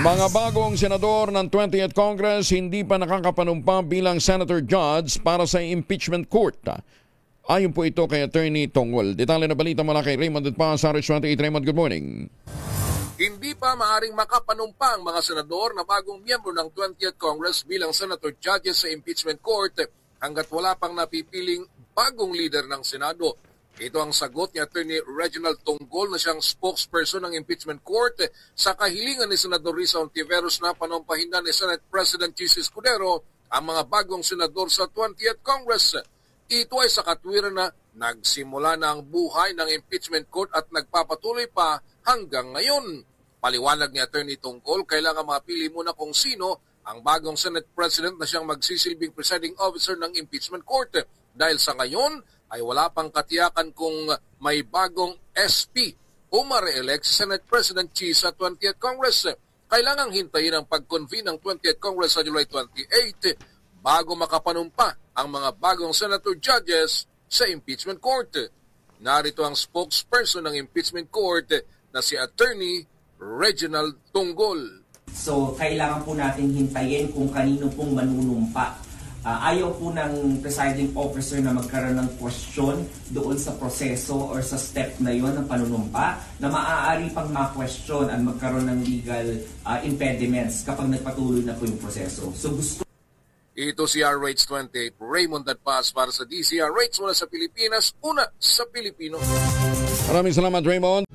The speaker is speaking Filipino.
Mga bagong senador ng 20th Congress hindi pa nakakapanumpa bilang senator judge para sa impeachment court. Ayon po ito kay Attorney Tongol. Detalye na balita mula kay Raymond at pa sa RH28. Raymond, good morning. Hindi pa maaring makapanumpa ang mga senador na bagong miyembro ng 20th Congress bilang senator judges sa impeachment court hanggat wala pang napipiling bagong leader ng Senado. Ito ang sagot ni Attorney Reginald Tongol na siyang spokesperson ng impeachment court sa kahilingan ni Senador Risa Hontiveros na panumpahin na ni Senate President Chis Escudero ang mga bagong senador sa 20th Congress. Ito ay sa katwiran na nagsimula na ang buhay ng impeachment court at nagpapatuloy pa hanggang ngayon. Paliwanag ni Attorney Tongol, kailangan mapili muna kung sino ang bagong Senate President na siyang magsisilbing presiding officer ng impeachment court. Dahil sa ngayon ay wala pang katiyakan kung may bagong SP o ma-re-elect si Senate President Chis sa 20th Congress. Kailangang hintayin ang pag-convene ng 20th Congress sa July 28 bago makapanumpa ang mga bagong senator judges sa impeachment court. Narito ang spokesperson ng impeachment court na si Attorney Reginald Tongol. So, kailangan po natin hintayin kung kanino pong manunumpa. Ayaw po ng presiding officer na magkaroon ng question doon sa proseso or sa step na yon ng panunumpa na maaari pang ma-question at magkaroon ng legal impediments kapag nagpatuloy na po yung proseso. So, gusto ito si RH28, Raymond Dadpas para sa DCRH, una sa Pilipinas, una sa Pilipino. Maraming salamat, Raymond.